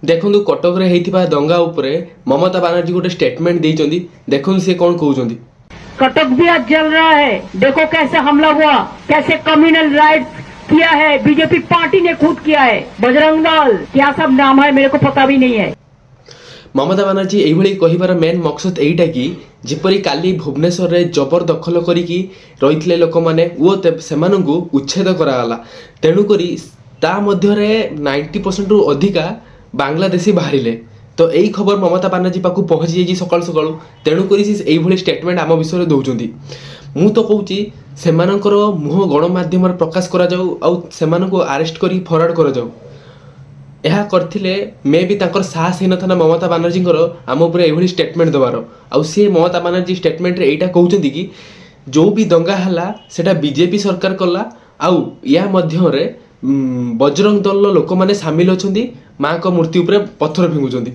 देखु कटक में दंगा उपरे ममता बानर्जी गोटे स्टेटमेंट देइचंदी। देखु से कौन कहउचंदी। कटक भी आज जल रहा है। देखो कैसे हमला हुआ, कैसे कम्युनल राइट्स किया है, बीजेपी पार्टी ने खुद किया है, बजरंग दल क्या सब नाम है मेरे को पता भी नहीं है। ममता बानर्जी यही कहबार मेन मकसद यहीटा कि जिपरि काली भुवनेश्वर रे जबर दखल करिकी रही लोक मैंने वो सेमानंकु उच्छेद करागला। तेणुकरी ता मध्यरे 90% रु अधिका बांग्लादेशी बाहरिले। तो यही खबर ममता बानर्जी पाखु पहुँची जाइए सकाळु सकाळु। तेणुकरी से यही स्टेटमेंट आम विषय दौरान मु तो कहूँ से मुह गणमाध्यम प्रकाश करा जाऊ आउ सेमानंकु अरेस्ट करी फरवर्ड करा जाऊ। यह करथिले मे भी तांकर साहस ही नथा ममता बानर्जी आम उपर एभली स्टेटमेंट देवार। आउ सी ममता बानर्जी स्टेटमेंट रे एटा कहउचंदी कि जो भी दंगा हला सेटा बीजेपी सरकार कला। आउ या मध्य रे बजरंग दल लोक माने शामिल अछंदी। मां को मूर्ति उपरे पत्थर फिंगुचंदी।